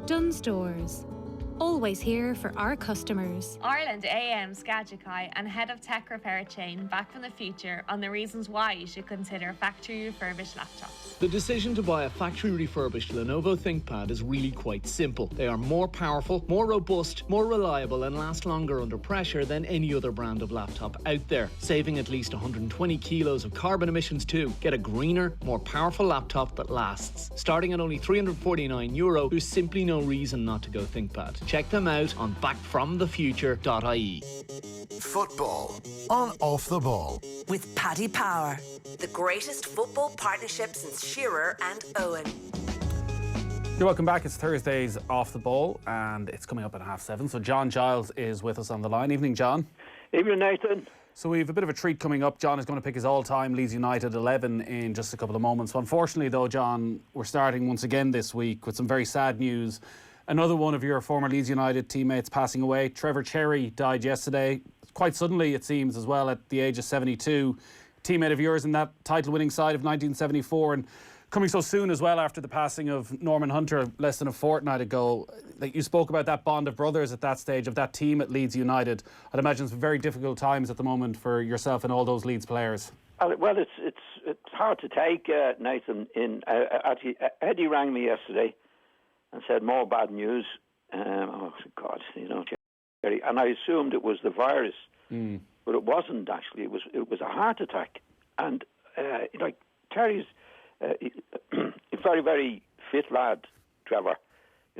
Dunn Stores. Always here for our customers. Ireland AM Skadjakai and Head of Tech Repair Chain back from the future on the reasons why you should consider factory refurbished laptops. The decision to buy a factory refurbished Lenovo ThinkPad is really quite simple. They are more powerful, more robust, more reliable and last longer under pressure than any other brand of laptop out there, saving at least 120 kilos of carbon emissions too. Get a greener, more powerful laptop that lasts. Starting at only €349, there's simply no reason not to go ThinkPad. Check them out on backfromthefuture.ie. Football on Off the Ball. With Paddy Power, the greatest football partnership since Shearer and Owen. You're welcome back. It's Thursday's Off the Ball and it's coming up at 7:30. So John Giles is with us on the line. Evening, John. Evening, Nathan. So we have a bit of a treat coming up. John is going to pick his all-time Leeds United 11 in just a couple of moments. Unfortunately, though, John, we're starting once again this week with some very sad news. Another one of your former Leeds United teammates passing away. Trevor Cherry died yesterday, quite suddenly it seems as well, at the age of 72. Teammate of yours in that title-winning side of 1974, and coming so soon as well after the passing of Norman Hunter less than a fortnight ago. Like, you spoke about that bond of brothers at that stage of that team at Leeds United. I'd imagine it's very difficult times at the moment for yourself and all those Leeds players. Well, it's hard to take, Nathan. Actually, Eddie rang me yesterday and said more bad news. Oh God, Jerry. And I assumed it was the virus, but it wasn't actually. It was a heart attack. And Terry's a very, very fit lad, Trevor.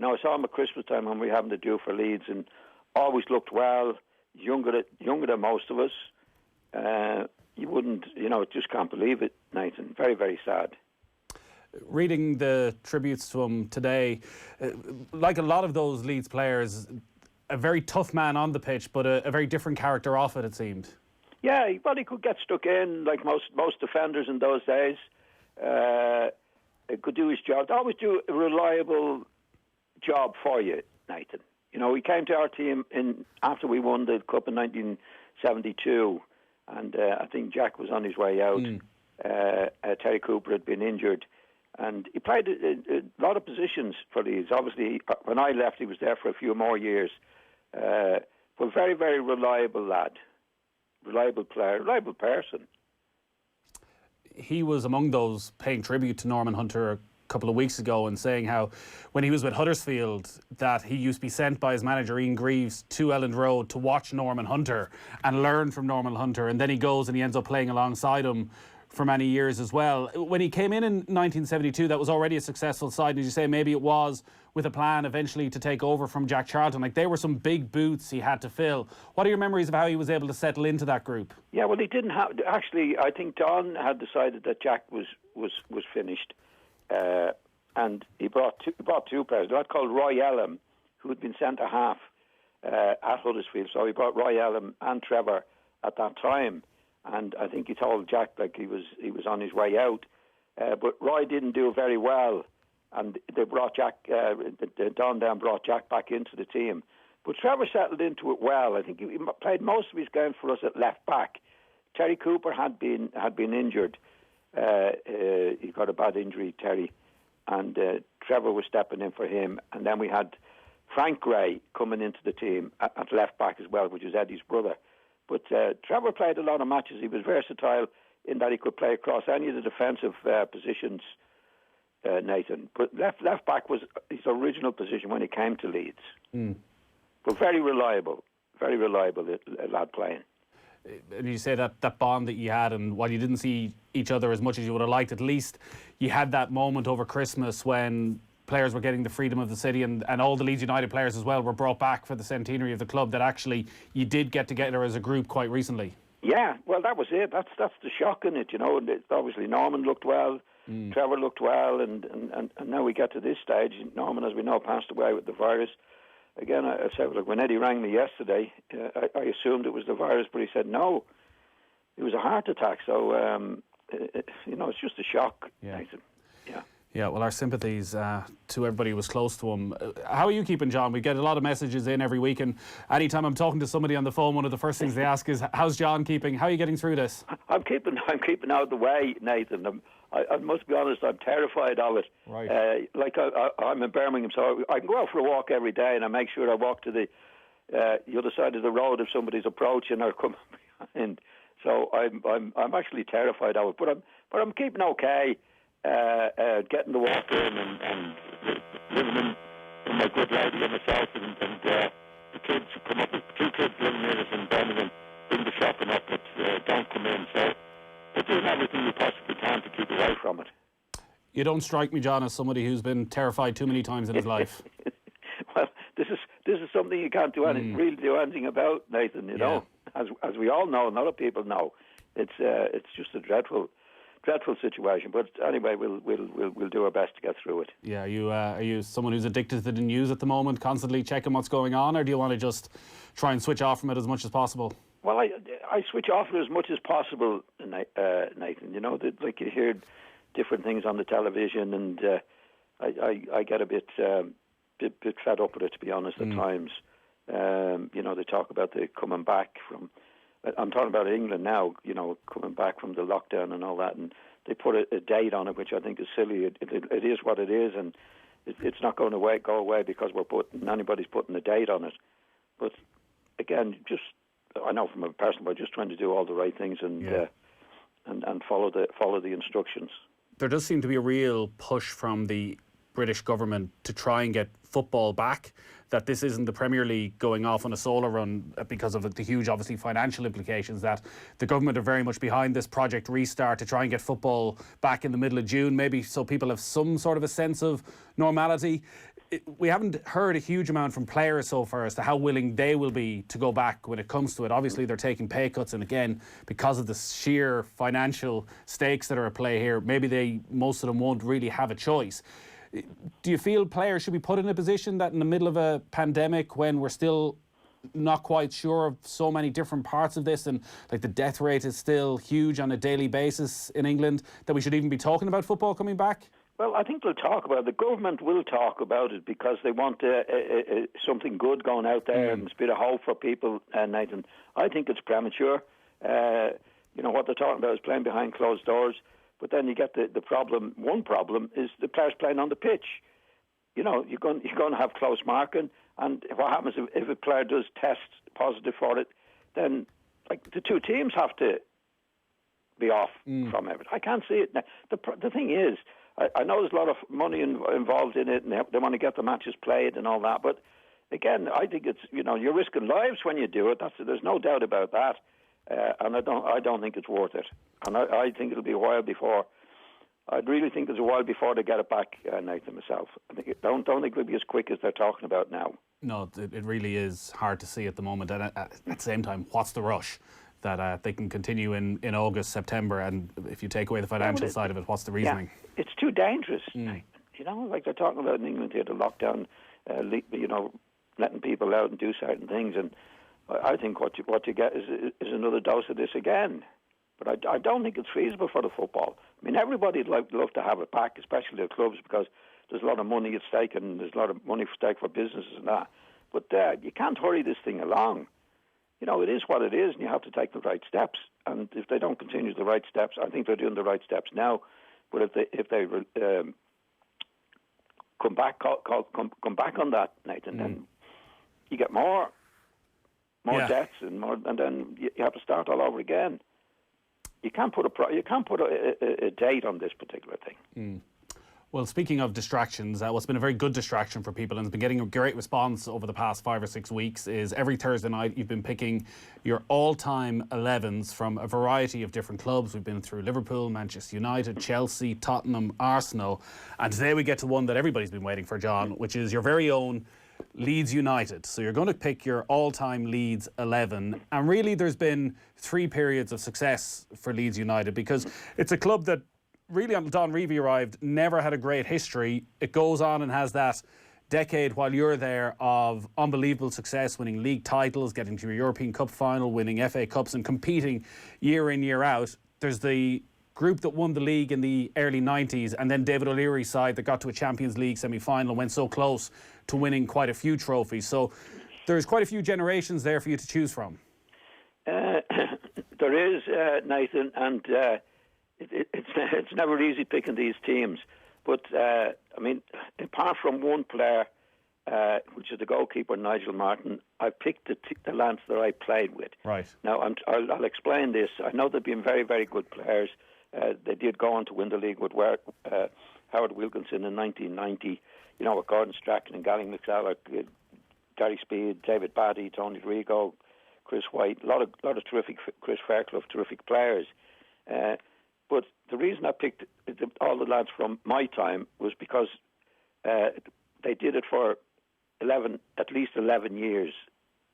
I saw him at Christmas time when we were having to do for Leeds, and always looked well. Younger than most of us. You wouldn't, just can't believe it, Nathan. Very, very sad. Reading the tributes to him today, like a lot of those Leeds players, a very tough man on the pitch, but a very different character off it seemed. Yeah, well, he could get stuck in like most defenders in those days. He could do his job. Always do a reliable job for you, Nathan. He came to our team after we won the Cup in 1972, and I think Jack was on his way out. Terry Cooper had been injured. And he played a lot of positions for Leeds. Obviously, when I left, he was there for a few more years. But very, very reliable lad. Reliable player, reliable person. He was among those paying tribute to Norman Hunter a couple of weeks ago and saying how when he was with Huddersfield that he used to be sent by his manager Ian Greaves to Elland Road to watch Norman Hunter and learn from Norman Hunter, and then he goes and he ends up playing alongside him for many years as well. When he came in 1972, that was already a successful side, and as you say, maybe it was with a plan eventually to take over from Jack Charlton. Like, they were some big boots he had to fill. What are your memories of how he was able to settle into that group? Yeah, well, he didn't have... Actually, I think Don had decided that Jack was finished, and he brought two players. A lad called Roy Ellum, who had been centre-half at Huddersfield. So he brought Roy Ellum and Trevor at that time. And I think he told Jack he was on his way out, but Roy didn't do very well, and they brought Jack. Don then brought Jack back into the team, but Trevor settled into it well. I think he played most of his games for us at left back. Terry Cooper had been injured. He got a bad injury, Terry, and Trevor was stepping in for him. And then we had Frank Gray coming into the team at left back as well, which is Eddie's brother. But Trevor played a lot of matches. He was versatile in that he could play across any of the defensive positions, Nathan. But left back was his original position when he came to Leeds. But very reliable lad playing. And you say that bond that you had, and while you didn't see each other as much as you would have liked, at least you had that moment over Christmas when players were getting the freedom of the city, and all the Leeds United players as well were brought back for the centenary of the club, that actually you did get together as a group quite recently. Yeah, well, that was it. That's the shock in it, And obviously Norman looked well, Trevor looked well, and now we get to this stage. Norman, as we know, passed away with the virus. Again, I said, look, when Eddie rang me yesterday, I assumed it was the virus, but he said no, it was a heart attack. So, it's just a shock, Nathan. Yeah. Yeah, well, our sympathies to everybody who was close to him. How are you keeping, John? We get a lot of messages in every week, and anytime I'm talking to somebody on the phone, one of the first things they ask is, how's John keeping? How are you getting through this? I'm keeping out of the way, Nathan. I must be honest, I'm terrified of it. Right. I'm in Birmingham, so I can go out for a walk every day, and I make sure I walk to the other side of the road if somebody's approaching or coming behind. So I'm actually terrified of it, but I'm keeping okay, getting the walk in and living in my good lady and myself, and the kids come up. 2 kids living near us in Birmingham, bring the shopping up, but don't come in. So they're doing everything you possibly can to keep away from it. You don't strike me, John, as somebody who's been terrified too many times in his life. Well, this is something you can't really do anything about, Nathan. You know, as we all know, and other people know, it's just a dreadful situation. But anyway, we'll do our best to get through it. Yeah, are you someone who's addicted to the news at the moment, constantly checking what's going on, or do you want to just try and switch off from it as much as possible? Well, I switch off it as much as possible, Nathan. You know, like you hear different things on the television, and I get a bit fed up with it, to be honest, at times. You know, they talk about the coming back from. I'm talking about England now. You know, coming back from the lockdown and all that, and they put a date on it, which I think is silly. It is what it is, and it's not going to go away because anybody's putting a date on it. But again, I know from a personal point, just trying to do all the right things and follow the instructions. There does seem to be a real push from the British government to try and get football back, that this isn't the Premier League going off on a solo run because of the huge, obviously, financial implications, that the government are very much behind this Project Restart to try and get football back in the middle of June, maybe so people have some sort of a sense of normality. We haven't heard a huge amount from players so far as to how willing they will be to go back when it comes to it. Obviously, they're taking pay cuts, and again, because of the sheer financial stakes that are at play here, maybe most of them won't really have a choice. Do you feel players should be put in a position that in the middle of a pandemic, when we're still not quite sure of so many different parts of this, and like the death rate is still huge on a daily basis in England, that we should even be talking about football coming back? Well, I think they'll talk about it. The government will talk about it because they want something good going out there and a bit of hope for people, Nathan. I think it's premature. You know, what they're talking about is playing behind closed doors. But then you get the problem. One problem is the players playing on the pitch. You know, you're going to have close marking, and what happens if a player does test positive for it? Then, like, the 2 teams have to be off from everything. I can't see it now. The thing is, I know there's a lot of money involved in it, and they want to get the matches played and all that. But again, I think it's, you know, you're risking lives when you do it. There's no doubt about that. And I don't think it's worth it. And I think it'll be a while before. I really think there's a while before they get it back, Nathan, myself. I don't think it'll be as quick as they're talking about now. No, it really is hard to see at the moment. And at the same time, what's the rush that they can continue in August, September? And if you take away the financial side of it, what's the reasoning? Yeah, it's too dangerous. You know, like they're talking about in England here, the lockdown, you know, letting people out and do certain things. And I think what you get is another dose of this again. But I don't think it's feasible for the football. I mean, everybody'd love to have it back, especially the clubs, because there's a lot of money at stake and there's a lot of money at stake for businesses and that. But you can't hurry this thing along. You know, it is what it is, and you have to take the right steps. And if they don't continue the right steps, I think they're doing the right steps now. But if they come back on that, Nathan, then you get more deaths and then you have to start all over again. You can't put a date on this particular thing. Well, speaking of distractions, what's been a very good distraction for people and has been getting a great response over the past 5 or 6 weeks is every Thursday night you've been picking your all-time 11s from a variety of different clubs. We've been through Liverpool, Manchester United, Chelsea, Tottenham, Arsenal, and today we get to one that everybody's been waiting for, John, which is your very own Leeds United. So you're going to pick your all-time Leeds 11, and really there's been 3 periods of success for Leeds United because it's a club that really, until Don Revie arrived, never had a great history. It goes on and has that decade while you're there of unbelievable success, winning league titles, getting to your European Cup final, winning FA Cups and competing year in, year out. There's the group that won the league in the early 90s and then David O'Leary's side that got to a Champions League semi-final and went so close to winning quite a few trophies. So there's quite a few generations there for you to choose from. There is, Nathan, and it's never easy picking these teams. But, I mean, apart from one player, which is the goalkeeper, Nigel Martin, I picked the lads that I played with. Right. Now, I'll explain this. I know they've been very, very good players. They did go on to win the league with Howard Wilkinson in 1990, with Gordon Strachan and Gally McSallock, Gary Speed, David Batty, Tony Rigo, Chris White, a lot of terrific, Chris Fairclough, terrific players. But the reason I picked all the lads from my time was because they did it for at least 11 years,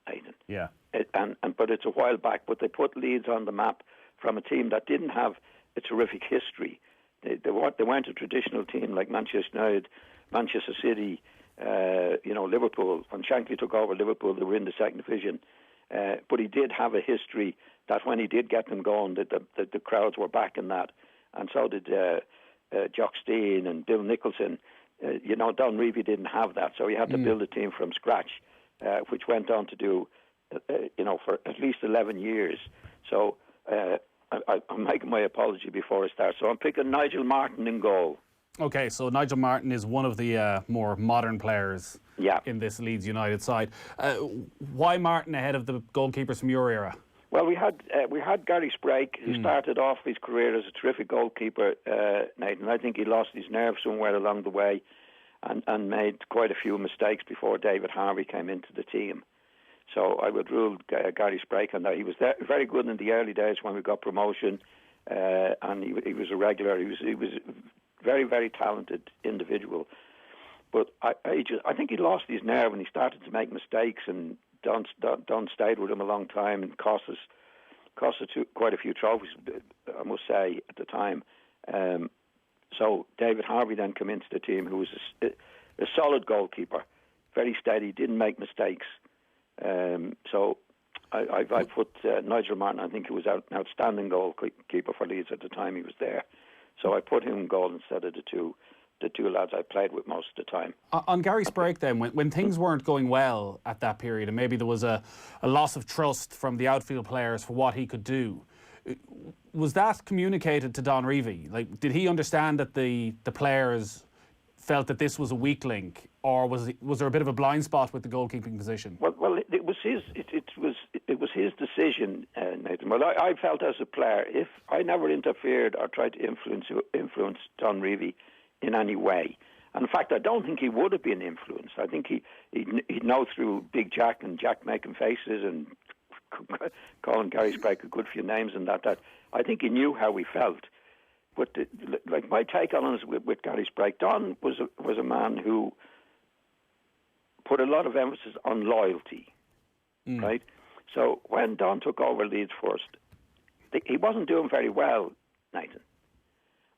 Aidan. Yeah. But it's a while back. But they put Leeds on the map from a team that didn't have a terrific history. They weren't a traditional team like Manchester United, Manchester City, Liverpool. When Shankly took over Liverpool, they were in the second division. But he did have a history that when he did get them going, that the crowds were backing that. And so did Jock Stein and Bill Nicholson. Don Reevy didn't have that, so he had to build a team from scratch, which went on to do, for at least 11 years. So I'm making my apology before I start. So I'm picking Nigel Martin in goal. Okay, so Nigel Martin is one of the more modern players in this Leeds United side. Why Martin ahead of the goalkeepers from your era? Well, we had Gary Sprake, who started off his career as a terrific goalkeeper, Nathan. I think he lost his nerve somewhere along the way and made quite a few mistakes before David Harvey came into the team. So I would rule Gary Sprake on that. He was very good in the early days when we got promotion, and he was a regular. He was a very, very talented individual. But I think he lost his nerve when he started to make mistakes, and Don stayed with him a long time and cost us quite a few trophies, I must say, at the time. So David Harvey then came into the team, who was a solid goalkeeper, very steady, didn't make mistakes. So I put Nigel Martin. I think he was an outstanding goalkeeper for Leeds at the time he was there. So I put him in goal instead of the two lads I played with most of the time. On Gary Sprake then, when things weren't going well at that period and maybe there was a loss of trust from the outfield players for what he could do, was that communicated to Don Reevy? Like, did he understand that the players felt that this was a weak link, or was there a bit of a blind spot with the goalkeeping position? Well, it was his decision, Nathan. Well, I felt as a player, if I never interfered or tried to influence Don Reevy in any way. And in fact, I don't think he would have been influenced. I think he'd know through Big Jack and Jack making faces and calling Gary Sprake a good few names and that I think he knew how we felt. But my take on it with Gary Sprake, Don was a man who put a lot of emphasis on loyalty, right? So when Don took over Leeds first, he wasn't doing very well, Nathan.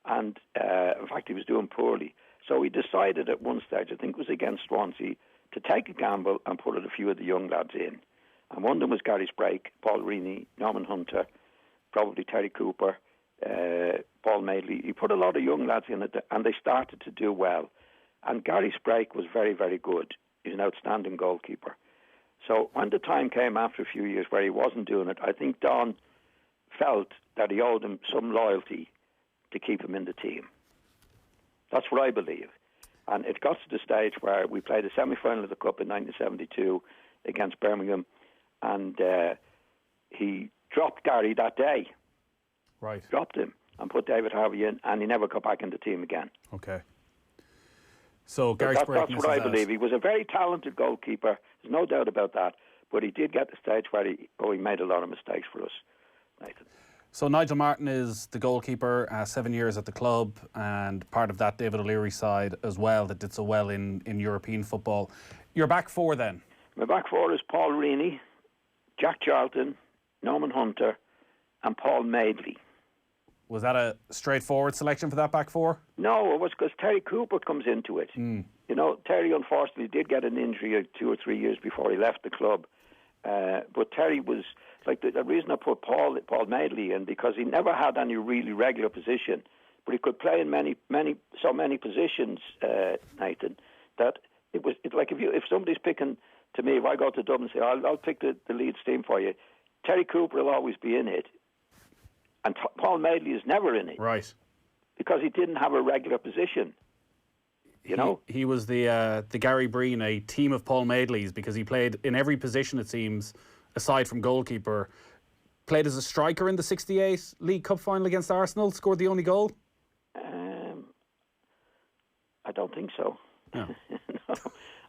And in fact, he was doing poorly. So he decided at one stage, I think it was against Swansea, to take a gamble and put a few of the young lads in. And one of them was Gary Sprake, Paul Reaney, Norman Hunter, probably Terry Cooper, Paul Madeley. He put a lot of young lads in it, and they started to do well. And Gary Sprake was very, very good. He's an outstanding goalkeeper. So when the time came after a few years where he wasn't doing it, I think Don felt that he owed him some loyalty to keep him in the team. That's what I believe. And it got to the stage where we played a semi-final of the Cup in 1972 against Birmingham, and he dropped Gary that day. Right. Dropped him and put David Harvey in, and he never got back in the team again. Okay. So Gary Sprake, that's what I believe. He was a very talented goalkeeper. There's no doubt about that. But he did get to the stage where he made a lot of mistakes for us, Nathan. So Nigel Martin is the goalkeeper, 7 years at the club, and part of that David O'Leary side as well that did so well in European football. Your back four then? My back four is Paul Reaney, Jack Charlton, Norman Hunter, and Paul Madeley. Was that a straightforward selection for that back four? No, it was because Terry Cooper comes into it. Terry unfortunately did get an injury 2 or 3 years before he left the club. But Terry was, like, the reason I put Paul Madeley in, because he never had any really regular position, but he could play in so many positions, Nathan, that it's like if somebody's picking, to me, if I go to Dublin and say, I'll pick the Leeds team for you, Terry Cooper will always be in it. And Paul Madeley is never in it. Right. Because he didn't have a regular position. You know? He was the Gary Breen, a team of Paul Madeley's, because he played in every position, it seems, aside from goalkeeper. Played as a striker in the 68 League Cup final against Arsenal, scored the only goal? I don't think so. No. No.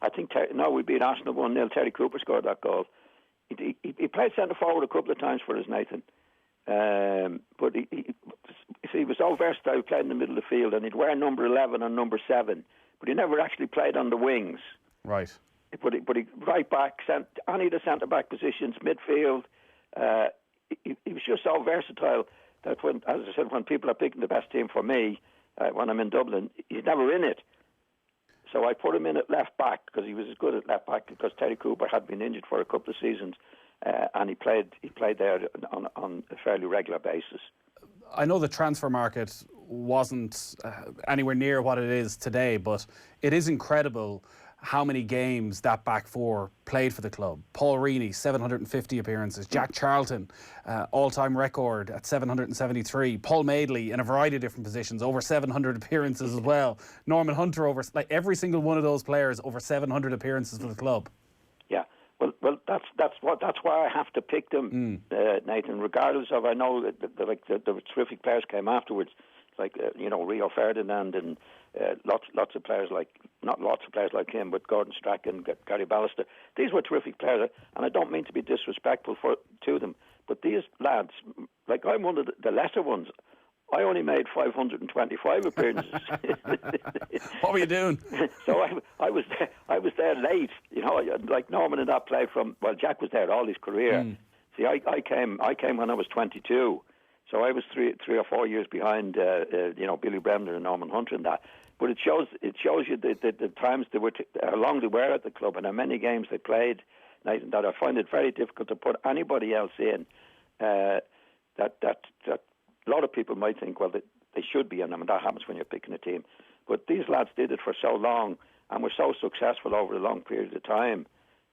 I think, we beat Arsenal 1-0. Terry Cooper scored that goal. He played centre forward a couple of times for us, Nathan. But he was so versatile. He played in the middle of the field, and he'd wear number 11 and number 7. But he never actually played on the wings. Right. But he right back, any of the centre back positions, midfield. He was just so versatile that when people are picking the best team for me, when I'm in Dublin, he's never in it. So I put him in at left back because he was as good at left back because Terry Cooper had been injured for a couple of seasons, and he played there on a fairly regular basis. I know the transfer market wasn't anywhere near what it is today, but it is incredible how many games that back four played for the club. Paul Reaney, 750 appearances. Jack Charlton, all-time record at 773. Paul Madeley in a variety of different positions, over 700 appearances as well. Norman Hunter, every single one of those players, over 700 appearances for the club. Yeah, well, that's why I have to pick them, Nathan. Regardless of, I know that the terrific players came afterwards, like Rio Ferdinand and lots of players not lots of players like him, but Gordon Strachan, Gary Ballister. These were terrific players, and I don't mean to be disrespectful to them, but these lads, like I'm one of the lesser ones. I only made 525 appearances. What were you doing? So I was there late. Like Norman and that play Jack was there all his career. See, I came when I was 22. So I was three or 4 years behind, Billy Bremner and Norman Hunter and that. But it shows you the times they were, how long they were at the club and how many games they played. Nathan, that I find it very difficult to put anybody else in. That a lot of people might think, well, they should be in them, and that happens when you're picking a team. But these lads did it for so long and were so successful over a long period of time,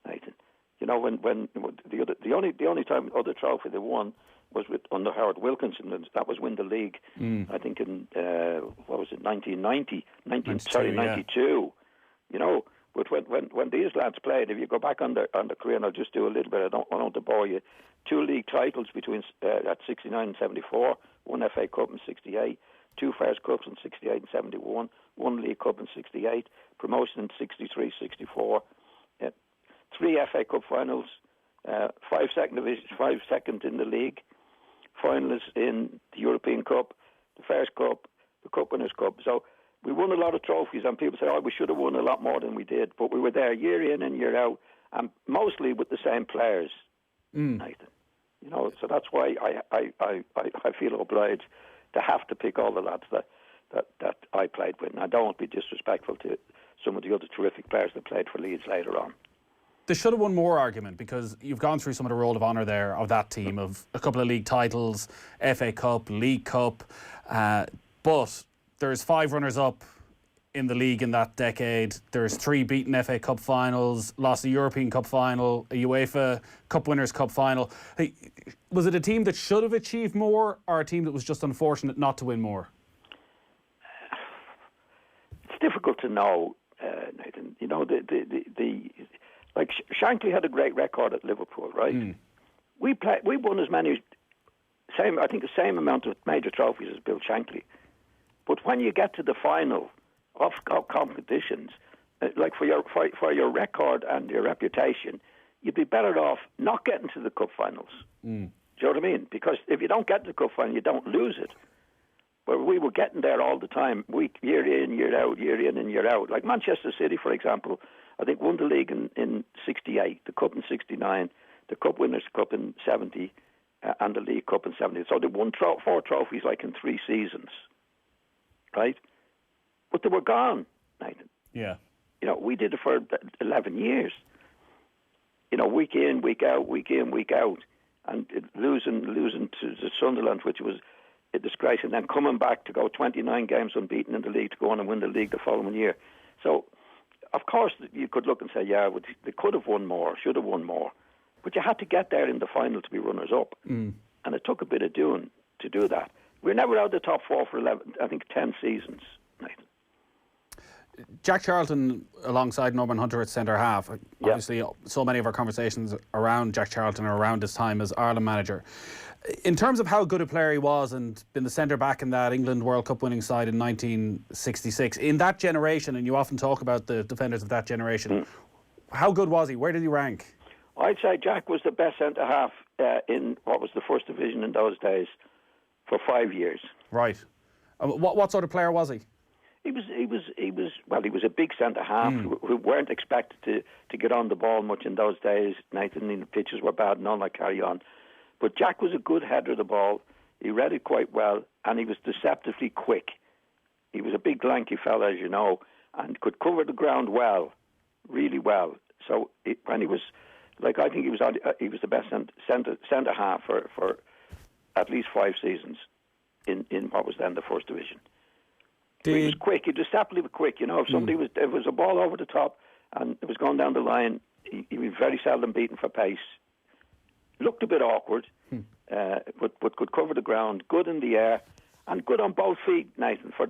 Nathan. When the only time other trophy they won was under Howard Wilkinson, and that was win the league. I think in 1990, 92. But when these lads played, if you go back on their career, and I'll just do a little bit, I don't want to bore you. 2 league titles between at 69 and 74, 1 FA Cup in 68, 2 Fairs Cups in 68 and 71, 1 League Cup in 68, promotion in 63, 64, 3 FA Cup finals, 5 second divisions, 5 second in the league, finalists in the European Cup, the Fairs Cup, the Cup Winners' Cup. So we won a lot of trophies, and people say, we should have won a lot more than we did. But we were there year in and year out, and mostly with the same players, Nathan. So that's why I feel obliged to have to pick all the lads that I played with. And I don't want to be disrespectful to some of the other terrific players that played for Leeds later on. There should have won more argument, because you've gone through some of the roll of honour there of that team, of a couple of league titles, FA Cup, League Cup, but there's 5 runners-up in the league in that decade. There's 3 beaten FA Cup finals, lost a European Cup final, a UEFA Cup Winners' Cup final. Hey, was it a team that should have achieved more, or a team that was just unfortunate not to win more? It's difficult to know, Nathan. Like Shankly had a great record at Liverpool, right? We won as many, the same amount of major trophies as Bill Shankly. But when you get to the final of competitions, like for your record and your reputation, you'd be better off not getting to the cup finals. Do you know what I mean? Because if you don't get to the cup final, you don't lose it. But we were getting there all the time, year in, year out, year in and year out. Like Manchester City, for example, I think won the league in 68, the Cup in 69, the Cup Winners' Cup in 70, and the League Cup in 70. So they won 4 trophies like in 3 seasons, right? But they were gone, Nathan. Yeah. We did it for 11 years. Week in, week out, week in, week out, and losing to Sunderland, which was a disgrace, and then coming back to go 29 games unbeaten in the league to go on and win the league the following year. So, of course, you could look and say, they could have won more, should have won more. But you had to get there in the final to be runners-up. And it took a bit of doing to do that. We're never out of the top 4 for 11, I think 10 seasons, Nathan. Jack Charlton alongside Norman Hunter at centre half. Obviously, so many of our conversations around Jack Charlton are around his time as Ireland manager. In terms of how good a player he was and been the centre back in that England World Cup winning side in 1966, in that generation, and you often talk about the defenders of that generation, how good was he? Where did he rank? I'd say Jack was the best centre half in what was the first division in those days for 5 years. Right. What sort of player was he? He was a big centre half who weren't expected to get on the ball much in those days. Nathan, the pitches were bad and all that carry on. But Jack was a good header of the ball. He read it quite well, and he was deceptively quick. He was a big, lanky fella, as you know, and could cover the ground well, really well. So when he was, I think he was the best centre half for at least 5 seasons in what was then the first division. He was quick. He was deceptively quick. You know, if somebody was, if it was a ball over the top and it was going down the line, he was very seldom beaten for pace. Looked a bit awkward, but could cover the ground. Good in the air and good on both feet, Nathan, for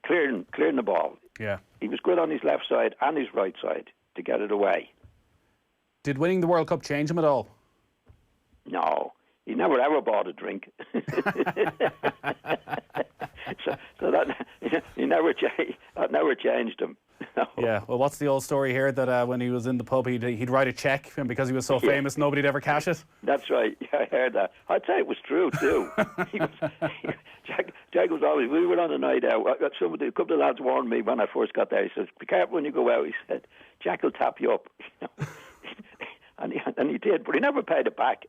clearing the ball. Yeah, he was good on his left side and his right side to get it away. Did winning the World Cup change him at all? No. He never ever bought a drink, so that never changed him. No. Yeah, well, what's the old story here that when he was in the pub, he'd write a cheque, and because he was so famous, nobody'd ever cash it. That's right. Yeah, I heard that. I'd say it was true too. Jack was always. We were on a night out. A couple of lads warned me when I first got there. He says, "Be careful when you go out." He said, "Jack will tap you up," and he did, but he never paid it back.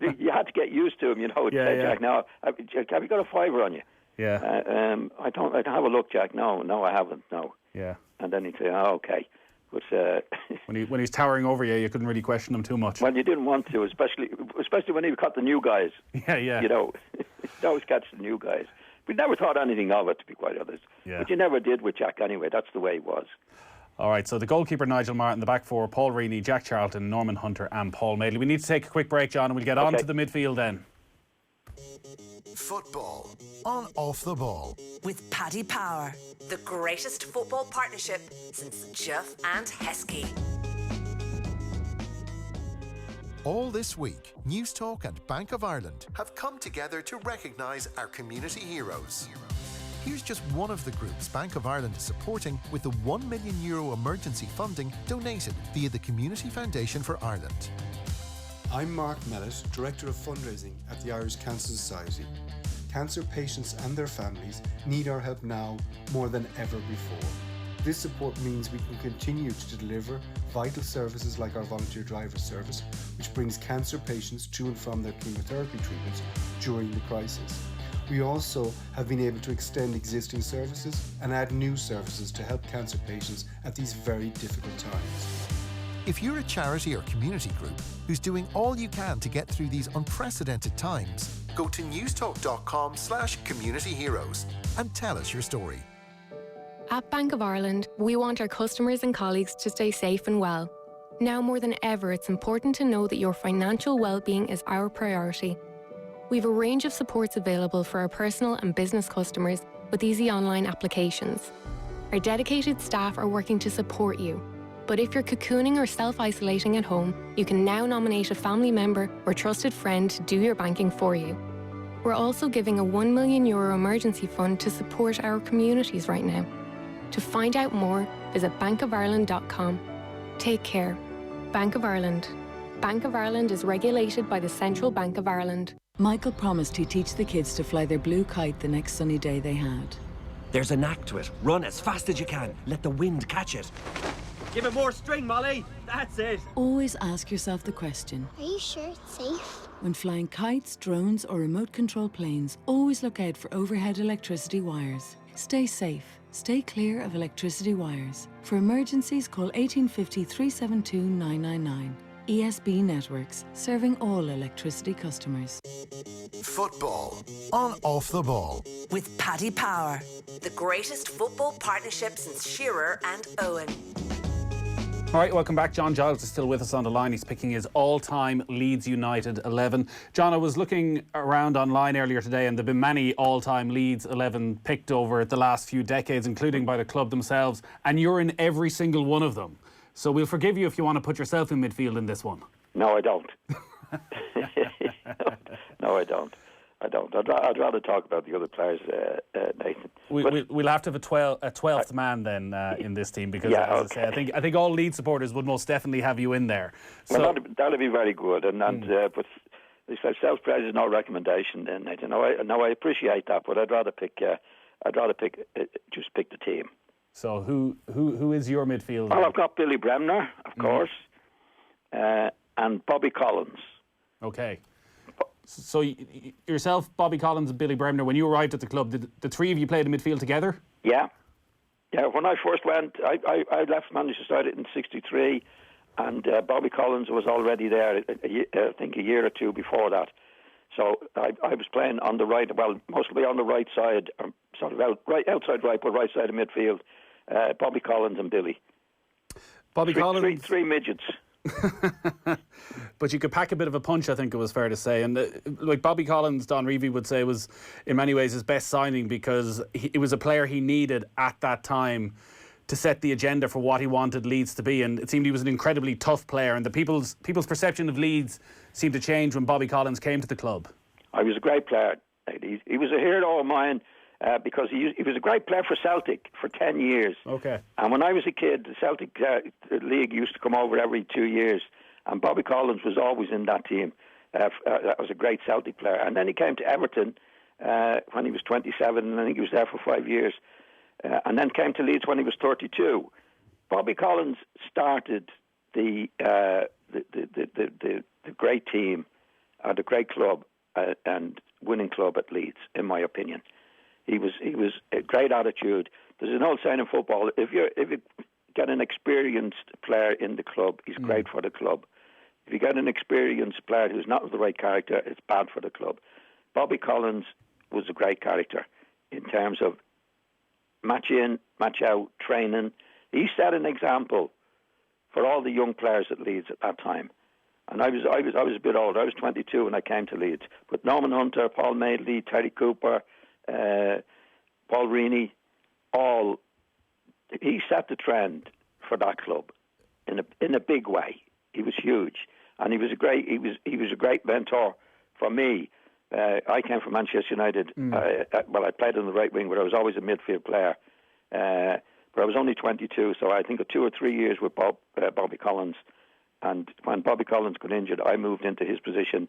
You had to get used to him, you know. Jack, now have you got a fiver on you? Yeah. I don't have a look, Jack. No, I haven't. No. Yeah. And then he'd say, "Oh, okay." But when he's towering over you, you couldn't really question him too much. Well, you didn't want to, especially when he caught the new guys. Yeah. You know, he'd always catch the new guys. We never thought anything of it, to be quite honest. Yeah. But you never did with Jack anyway. That's the way he was. All right, so the goalkeeper Nigel Martin, the back four Paul Reaney, Jack Charlton, Norman Hunter and Paul Madeley. We need to take a quick break, John, and we'll get on to the midfield then. Football on Off the Ball. With Paddy Power, the greatest football partnership since Jeff and Heskey. All this week, News Talk and Bank of Ireland have come together to recognise our community heroes. Here's just one of the groups Bank of Ireland is supporting with the €1 million emergency funding donated via the Community Foundation for Ireland. I'm Mark Mellett, Director of Fundraising at the Irish Cancer Society. Cancer patients and their families need our help now more than ever before. This support means we can continue to deliver vital services like our volunteer driver service, which brings cancer patients to and from their chemotherapy treatments during the crisis. We also have been able to extend existing services and add new services to help cancer patients at these very difficult times. If you're a charity or community group who's doing all you can to get through these unprecedented times, go to newstalk.com/communityheroes and tell us your story. At Bank of Ireland, we want our customers and colleagues to stay safe and well. Now more than ever, it's important to know that your financial well-being is our priority. We have a range of supports available for our personal and business customers with easy online applications. Our dedicated staff are working to support you. But if you're cocooning or self-isolating at home, you can now nominate a family member or trusted friend to do your banking for you. We're also giving a €1 million emergency fund to support our communities right now. To find out more, visit bankofireland.com. Take care. Bank of Ireland. Bank of Ireland is regulated by the Central Bank of Ireland. Michael promised he'd teach the kids to fly their blue kite the next sunny day they had. There's a knack to it. Run as fast as you can. Let the wind catch it. Give it more string, Molly. That's it. Always ask yourself the question. Are you sure it's safe? When flying kites, drones or remote control planes, always look out for overhead electricity wires. Stay safe. Stay clear of electricity wires. For emergencies, call 1850 372 999. ESB Networks, serving all electricity customers. Football on Off the Ball. With Paddy Power, the greatest football partnership since Shearer and Owen. All right, welcome back. John Giles is still with us on the line. He's picking his all-time Leeds United 11. John, I was looking around online earlier today, and there have been many all-time Leeds 11 picked over the last few decades, including by the club themselves, and you're in every single one of them. So we'll forgive you if you want to put yourself in midfield in this one. No, I don't. No, I don't. I'd rather talk about the other players, Nathan. We'll have to have a 12th man then in this team, because as I say, I think all Leeds supporters would most definitely have you in there. So, well, that'd be very good. But self-praise is no recommendation, then, Nathan. No, I appreciate that, but I'd rather pick just pick the team. So who is your midfield? Well, I've got Billy Bremner, of course, and Bobby Collins. Okay. So yourself, Bobby Collins and Billy Bremner, when you arrived at the club, did the three of you play the midfield together? Yeah. When I first went, I left Manchester United in '63, and Bobby Collins was already there, I think a year or two before that. So I was playing on the right, well, mostly on the right side, outside right, but right side of midfield. Bobby Collins and Billy. Collins, three midgets. But you could pack a bit of a punch, I think it was fair to say. And like Bobby Collins, Don Reevy would say, was in many ways his best signing, because it was a player he needed at that time to set the agenda for what he wanted Leeds to be. And it seemed he was an incredibly tough player, and the people's perception of Leeds seemed to change when Bobby Collins came to the club. He was a great player. He was a hero of mine. Because he was a great player for Celtic for 10 years. Okay. And when I was a kid, the Celtic League used to come over every 2 years, and Bobby Collins was always in that team. That was a great Celtic player. And then he came to Everton when he was 27, and I think he was there for 5 years. And then came to Leeds when he was 32. Bobby Collins started the great team, the great club, and winning club at Leeds, in my opinion. He was a great attitude. There's an old saying in football: if you get an experienced player in the club, he's great for the club. If you get an experienced player who's not of the right character, it's bad for the club. Bobby Collins was a great character in terms of match in, match out, training. He set an example for all the young players at Leeds at that time. And I was a bit older. I was 22 when I came to Leeds. But Norman Hunter, Paul Madeley, Terry Cooper, Paul Reaney, he set the trend for that club in a big way. He was huge, and he was a great mentor for me. I came from Manchester United. I played on the right wing, but I was always a midfield player. But I was only 22, so I think 2 or 3 years with Bobby Collins. And when Bobby Collins got injured, I moved into his position.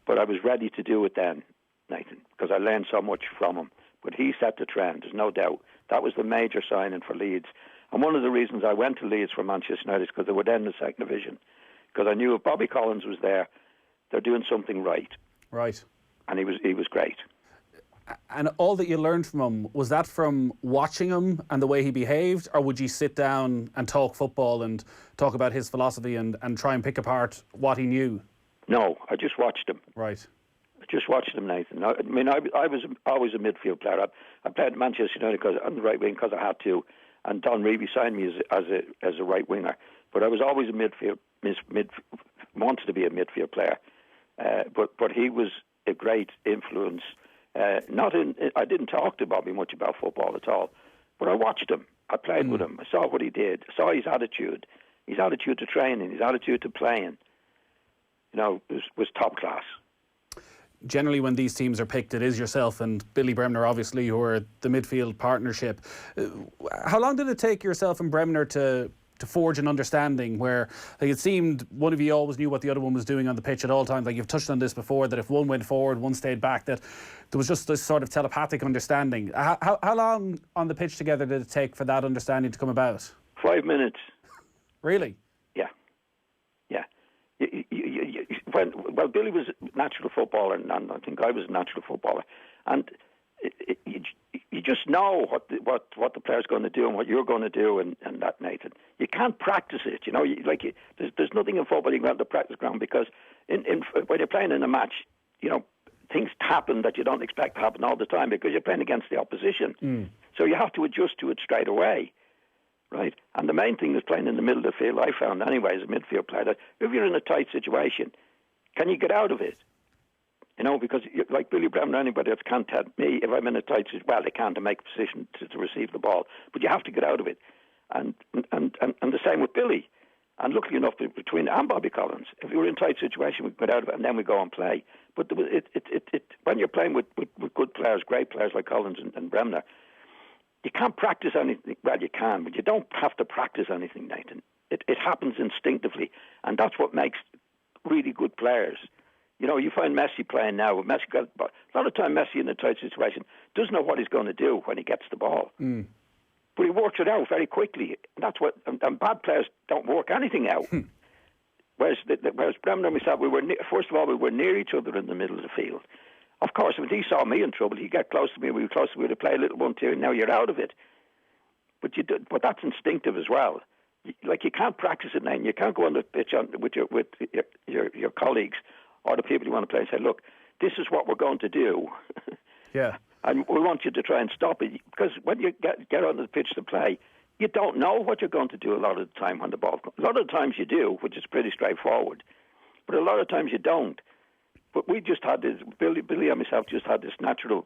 But I was ready to do it then, Nathan, because I learned so much from him. But he set the trend, there's no doubt. That was the major signing for Leeds. And one of the reasons I went to Leeds from Manchester United is because they were then in the second division. Because I knew if Bobby Collins was there, they're doing something right. Right. And he was great. And all that you learned from him, was that from watching him and the way he behaved, or would you sit down and talk football and talk about his philosophy and try and pick apart what he knew? No, I just watched him. Right. I just watched him, Nathan. I mean, I was always a midfield player. I played at Manchester United on the right wing because I had to, and Don Reevy signed me as a right winger. But I was always a wanted to be a midfield player. But he was a great influence. I didn't talk to Bobby much about football at all, but I watched him. I played with him. I saw what he did. I saw his attitude to training, his attitude to playing. You know, was top class. Generally, when these teams are picked, it is yourself and Billy Bremner, obviously, who are the midfield partnership. How long did it take yourself and Bremner to forge an understanding where, like, it seemed one of you always knew what the other one was doing on the pitch at all times? Like, you've touched on this before, that if one went forward, one stayed back, that there was just this sort of telepathic understanding. How long on the pitch together did it take for that understanding to come about? 5 minutes. Really? Yeah. Well, Billy was a natural footballer, and I think I was a natural footballer, and you just know what the player's going to do and what you're going to do, and that, Nathan. You can't practice it, you know. There's nothing in football you can go out the practice ground, because when you're playing in a match, you know, things happen that you don't expect to happen all the time because you're playing against the opposition. So you have to adjust to it straight away, right? And the main thing is playing in the middle of the field, I found anyway, as a midfield player, that if you're in a tight situation, can you get out of it? You know, because like Billy Brown or anybody else can't tell me if I'm in a tight situation. Well, they can't to make a position to receive the ball, but you have to get out of it. And the same with Billy. And luckily enough, between and Bobby Collins, if you were in a tight situation, we get out of it and then we go and play. But when you're playing with good players, great players like Collins and Bremner, you can't practice anything. Well, you can, but you don't have to practice anything, Nathan. It happens instinctively, and that's what makes really good players. You know, you find Messi playing now. A lot of time Messi in a tight situation doesn't know what he's going to do when he gets the ball. Mm. But he works it out very quickly. That's what. And bad players don't work anything out. Whereas Bremner and myself, first of all, we were near each other in the middle of the field. Of course, if he saw me in trouble, he'd get close to me. We were close to me to play a little 1-2, and now you're out of it. But that's instinctive as well. You can't practice it now. You can't go on the pitch with your colleagues or the people you want to play and say, look, this is what we're going to do. Yeah. And we want you to try and stop it. Because when you get on the pitch to play, you don't know what you're going to do a lot of the time when the ball comes. A lot of the times you do, which is pretty straightforward. But a lot of times you don't. But we just had this, Billy and myself just had this natural,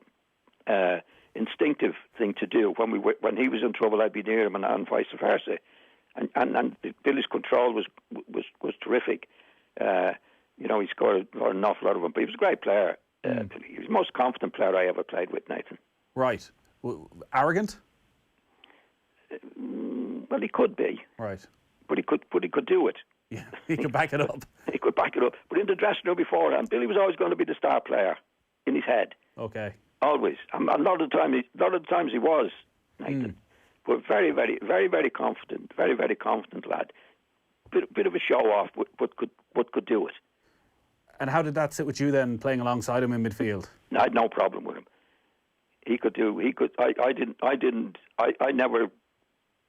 instinctive thing to do. When he was in trouble, I'd be near him, and vice versa. And Billy's control was terrific. You know, he scored an awful lot of them, but he was a great player. He was the most confident player I ever played with, Nathan. Right. Arrogant? Well, he could be. Right. But he could do it. Yeah, he could back it up. He could back it up. But in the dressing room beforehand, Billy was always going to be the star player in his head. Okay. Always. And a lot of the times he was, Nathan. But very, very, very, very confident. Very, very confident lad. Bit of a show off, but could do it. And how did that sit with you then, playing alongside him in midfield? I had no problem with him. I never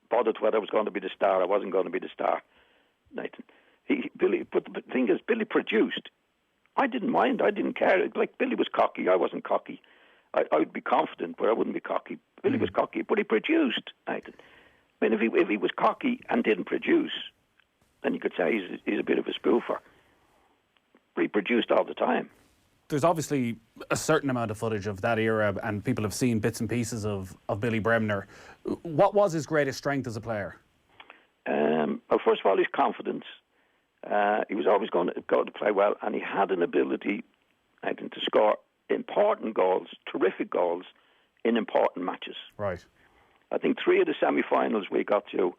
bothered whether I was going to be the star. I wasn't going to be the star, Nathan. But the thing is, Billy produced. I didn't mind. I didn't care. Like, Billy was cocky. I wasn't cocky. I would be confident, but I wouldn't be cocky. Billy was cocky, but he produced, Nathan. I mean, if he was cocky and didn't produce, then you could say he's a bit of a spoofer. But he produced all the time. There's obviously a certain amount of footage of that era, and people have seen bits and pieces of Billy Bremner. What was his greatest strength as a player? Well, first of all, his confidence. He was always going to play well, and he had an ability, I think, to score important goals, terrific goals, in important matches. Right. I think 3 of the semi-finals we got to,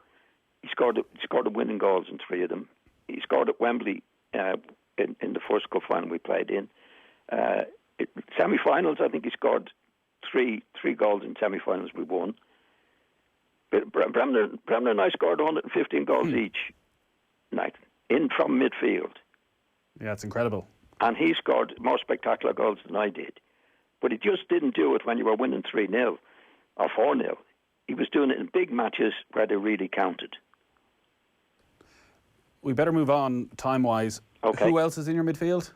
he scored the winning goals in 3 of them. He scored at Wembley in the first cup final we played in. Semi-finals, I think he scored three goals in semi-finals we won. But Bremner and I scored 115 goals each night in from midfield. Yeah, it's incredible. And he scored more spectacular goals than I did. But he just didn't do it when you were winning 3-0 or 4-0. He was doing it in big matches where they really counted. We better move on time-wise. Okay. Who else is in your midfield?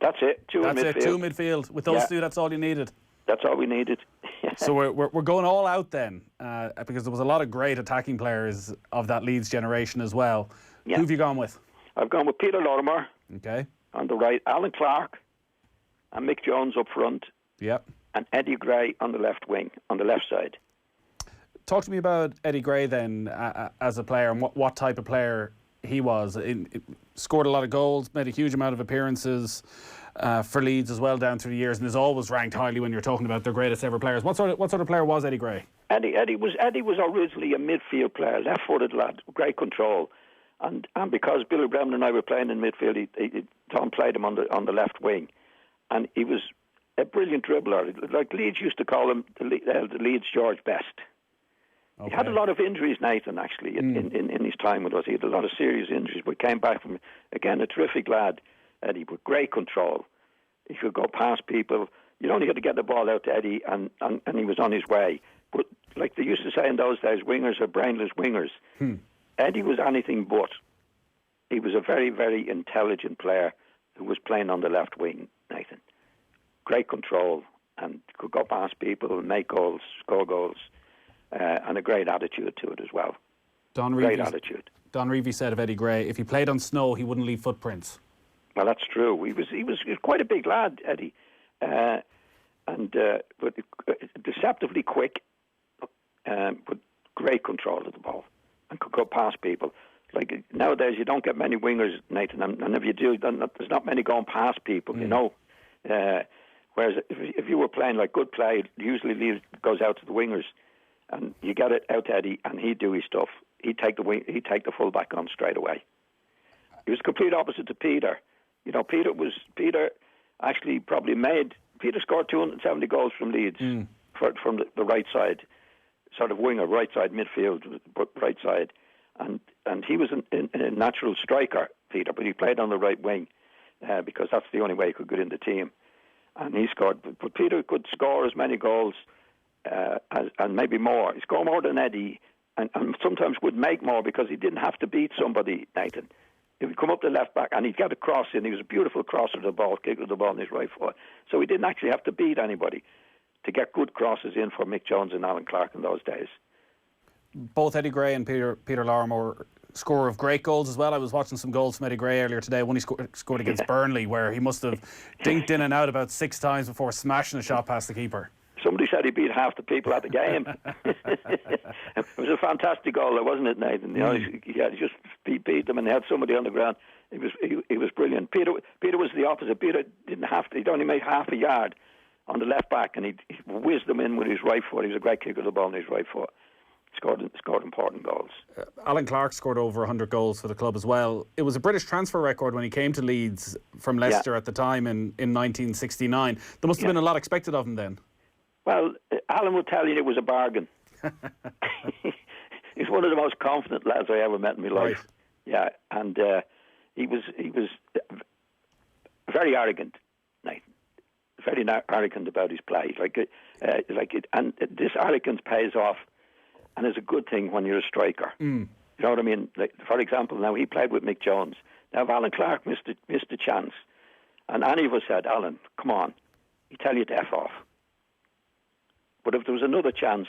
That's it. Two midfield. With those two, that's all you needed. That's all we needed. So we're going all out then, because there was a lot of great attacking players of that Leeds generation as well. Yeah. Who have you gone with? I've gone with Peter Lorimer. Okay. On the right, Alan Clark and Mick Jones up front. Yep. And Eddie Gray on the left wing, on the left side. Talk to me about Eddie Gray then, as a player, and what type of player he was. Scored a lot of goals, made a huge amount of appearances for Leeds as well down through the years, and is always ranked highly when you're talking about their greatest ever players. What sort of player was Eddie Gray? Eddie was originally a midfield player, left-footed lad, great control, and because Billy Bremner and I were playing in midfield, Tom played him on the left wing, and he was a brilliant dribbler. Like Leeds used to call him the Leeds George Best. Okay. He had a lot of injuries, Nathan, actually, in his time with us. He had a lot of serious injuries, but came back from, again, a terrific lad, Eddie, with great control. He could go past people. You only had to get the ball out to Eddie, and he was on his way. But like they used to say in those days, wingers are brainless wingers. Eddie was anything but. He was a very, very intelligent player who was playing on the left wing, Nathan. Great control, and could go past people and make goals, score goals. And a great attitude to it as well. Great attitude. Don Reevy said of Eddie Gray, if he played on snow, he wouldn't leave footprints. Well, that's true. He was quite a big lad, Eddie, but deceptively quick, but great control of the ball and could go past people. Like nowadays, you don't get many wingers, Nathan, and if you do, then there's not many going past people, you know. Whereas if you were playing like good play, usually goes out to the wingers, and you get it out to Eddie, and he'd do his stuff. He'd take the full back on straight away. He was complete opposite to Peter. You know, Peter actually probably Peter scored 270 goals from Leeds from the right side, sort of winger, right side midfield, right side, and he was a natural striker, Peter, but he played on the right wing because that's the only way he could get in the team, and he scored. But Peter could score as many goals and maybe more. He scored more than Eddie, and sometimes would make more because he didn't have to beat somebody, Nathan. He would come up the left back and he'd get a cross in. He was a beautiful crosser of the ball, kick of the ball in his right foot. So he didn't actually have to beat anybody to get good crosses in for Mick Jones and Alan Clark in those days. Both Eddie Gray and Peter Lorimer score of great goals as well. I was watching some goals from Eddie Gray earlier today. One he scored against Burnley, where he must have dinked in and out about 6 times before smashing a shot past the keeper. Somebody said he beat half the people at the game. It was a fantastic goal, wasn't it, Nathan? You know, he just beat them, and they had somebody on the ground. He was brilliant. Peter was the opposite. Peter didn't have to. He'd only made half a yard on the left back, and he whizzed them in with his right foot. He was a great kicker of the ball in his right foot. Scored important goals. Alan Clark scored over 100 goals for the club as well. It was a British transfer record when he came to Leeds from Leicester at the time in 1969. There must have been a lot expected of him then. Well, Alan would tell you it was a bargain. He's one of the most confident lads I ever met in my life. Right. Yeah, and he was very arrogant, Nathan. Very arrogant about his play. And this arrogance pays off, and is a good thing when you're a striker. You know what I mean? Like, for example, now he played with Mick Jones. Now, if Alan Clark missed a chance, and any of us said, Alan, come on, he'd tell you to F off. But if there was another chance,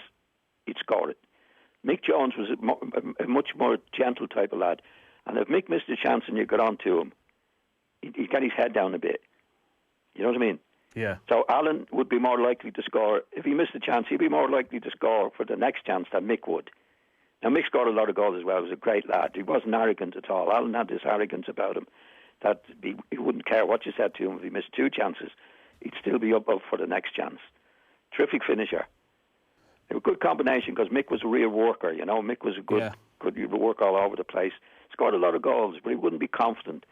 he'd score it. Mick Jones was a much more gentle type of lad. And if Mick missed a chance and you got on to him, he'd get his head down a bit. You know what I mean? Yeah. So Alan would be more likely to score. If he missed a chance, he'd be more likely to score for the next chance than Mick would. Now, Mick scored a lot of goals as well. He was a great lad. He wasn't arrogant at all. Alan had this arrogance about him that he wouldn't care what you said to him. If he missed 2 chances, he'd still be up for the next chance. Terrific finisher. A good combination because Mick was a real worker, you know. Mick was a good work all over the place. Scored a lot of goals, but he wouldn't be confident.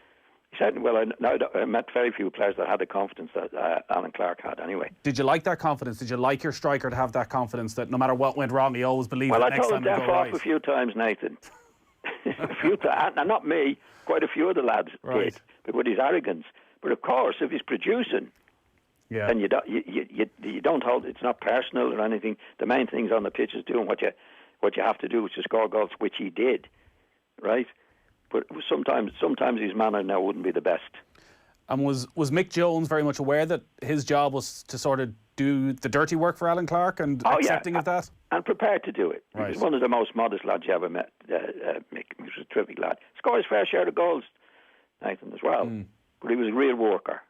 He said, well, I met very few players that had the confidence that Alan Clark had anyway. Did you like that confidence? Did you like your striker to have that confidence that no matter what went wrong, he always believed that next time it would go right? Well, I told him to F off a few times, Nathan. A few times, and not me, quite a few of the lads did, but with his arrogance. But of course, if he's producing, then you don't hold. It's not personal or anything. The main thing's on the pitch is doing what you have to do, which is score goals, which he did, right? But sometimes his manner now wouldn't be the best. And was Mick Jones very much aware that his job was to sort of do the dirty work for Alan Clark and accepting of that? And prepared to do it. Right. He was one of the most modest lads you ever met, Mick. He was a terrific lad. Scored his fair share of goals, Nathan, as well. But he was a real worker.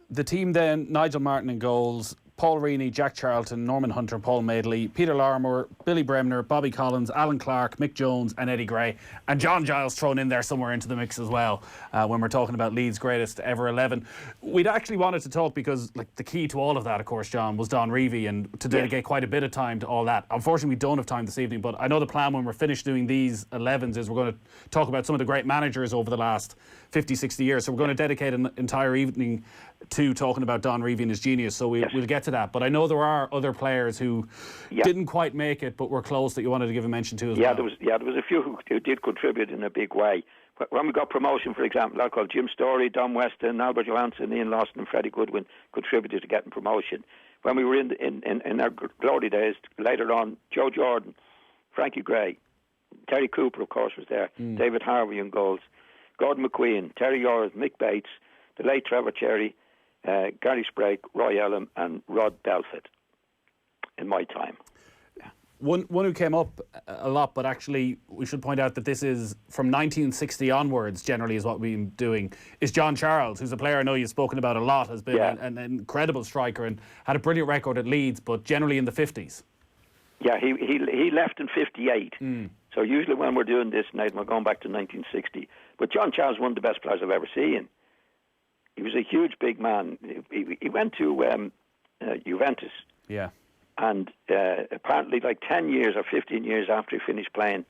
The team then, Nigel Martin in goals, Paul Reaney, Jack Charlton, Norman Hunter, Paul Madeley, Peter Lorimer, Billy Bremner, Bobby Collins, Alan Clark, Mick Jones and Eddie Gray. And John Giles thrown in there somewhere into the mix as well when we're talking about Leeds' greatest ever 11. We'd actually wanted to talk because the key to all of that, of course, John, was Don Reevy, and to dedicate quite a bit of time to all that. Unfortunately, we don't have time this evening, but I know the plan when we're finished doing these 11s is we're going to talk about some of the great managers over the last 50, 60 years. So we're going to dedicate an entire evening to talking about Don Reevy and his genius, so we'll get to that. But I know there are other players who didn't quite make it but were close that you wanted to give a mention to as well. There was a few who did contribute in a big way. When we got promotion, for example, I called Jim Storey, Don Weston, Albert Johansson, Ian Lawson and Freddie Goodwin contributed to getting promotion. When we were in our glory days, later on, Joe Jordan, Frankie Gray, Terry Cooper, of course, was there, David Harvey in goals, Gordon McQueen, Terry Orr, Mick Bates, the late Trevor Cherry, Gary Sprague, Roy Ellum and Rod Belford in my time. One who came up a lot, but actually we should point out that this is from 1960 onwards, generally, is what we've been doing, is John Giles, who's a player I know you've spoken about a lot, has been an incredible striker and had a brilliant record at Leeds, but generally in the 50s. Yeah, he left in 58. So usually when we're doing this night, we're going back to 1960. But John Giles, one of the best players I've ever seen. He was a huge, big man. He went to Juventus. Yeah. And apparently, like 10 years or 15 years after he finished playing,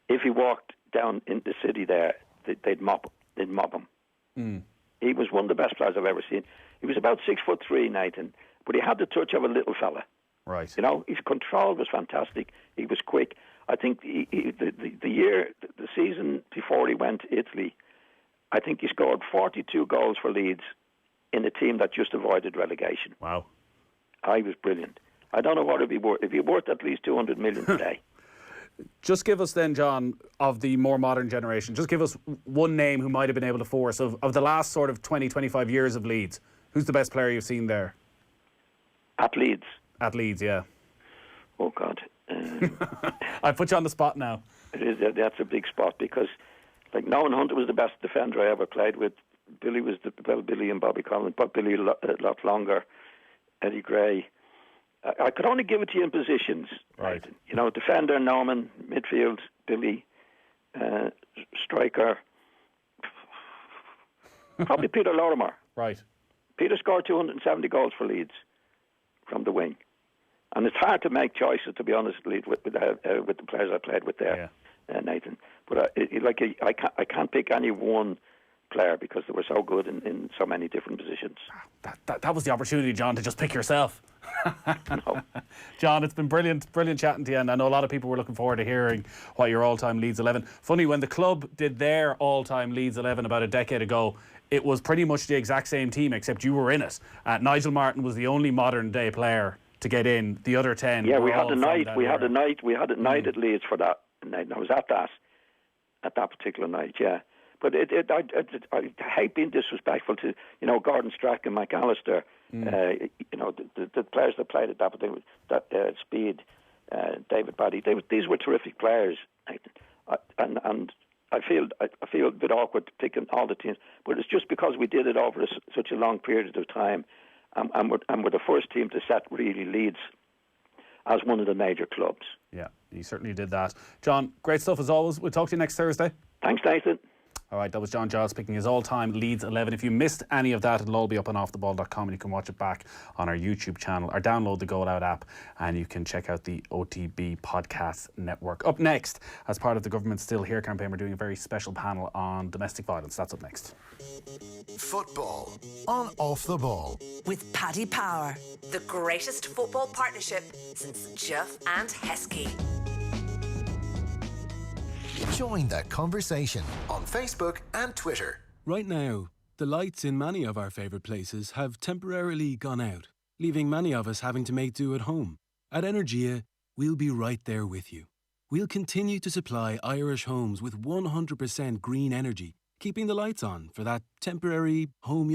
if he walked down in the city there, they'd mob him. He was one of the best players I've ever seen. He was about 6'3", Nathan, but he had the touch of a little fella. Right. You know, his control was fantastic. He was quick. I think the season before he went to Italy, I think he scored 42 goals for Leeds in a team that just avoided relegation. Wow. He was brilliant. I don't know what it'd be worth. If you're worth at least 200 million today. Just give us then, John, of the more modern generation, just give us one name who might have been able to force of the last sort of 20, 25 years of Leeds. Who's the best player you've seen there? At Leeds? At Leeds, yeah. Oh, God. I put you on the spot now. It is. That's a big spot because, like, Nolan Hunter was the best defender I ever played with. Billy was Billy and Bobby Collins, but Billy a lot longer. Eddie Gray. I could only give it to you in positions. Right. You know, defender, Norman, midfield, Billy, striker, probably Peter Lorimer. Right. Peter scored 270 goals for Leeds from the wing. And it's hard to make choices, to be honest, Leeds, with the players I played with there, Nathan. But I can't pick any one player because they were so good in so many different positions. That was the opportunity, John, to just pick yourself. No. John, it's been brilliant chatting to you, and I know a lot of people were looking forward to hearing what your all-time Leeds 11. Funny, when the club did their all-time Leeds 11 about a decade ago, it was pretty much the exact same team, except you were in it. Nigel Martin was the only modern-day player to get in. The other 10. Yeah, we had a night. We had a night at Leeds for that night. I was at that particular night. Yeah. But I hate being disrespectful to, you know, Gordon Strachan, Mike Allister, you know, the players that played at that particular Speed, David Baddy. These were terrific players, and I feel a bit awkward picking all the teams, but it's just because we did it over such a long period of time, and we're the first team to set really Leeds as one of the major clubs. Yeah, you certainly did that. John, great stuff as always. We'll talk to you next Thursday. Thanks, Nathan. All right, that was John Giles picking his all-time Leeds 11. If you missed any of that, it'll all be up on offtheball.com, and you can watch it back on our YouTube channel or download the Go Loud app, and you can check out the OTB Podcast Network. Up next, as part of the Government Still Here campaign, we're doing a very special panel on domestic violence. That's up next. Football on Off the Ball. With Paddy Power, the greatest football partnership since Juff and Heskey. Join the conversation on Facebook and Twitter. Right now, the lights in many of our favourite places have temporarily gone out, leaving many of us having to make do at home. At Energia, we'll be right there with you. We'll continue to supply Irish homes with 100% green energy, keeping the lights on for that temporary home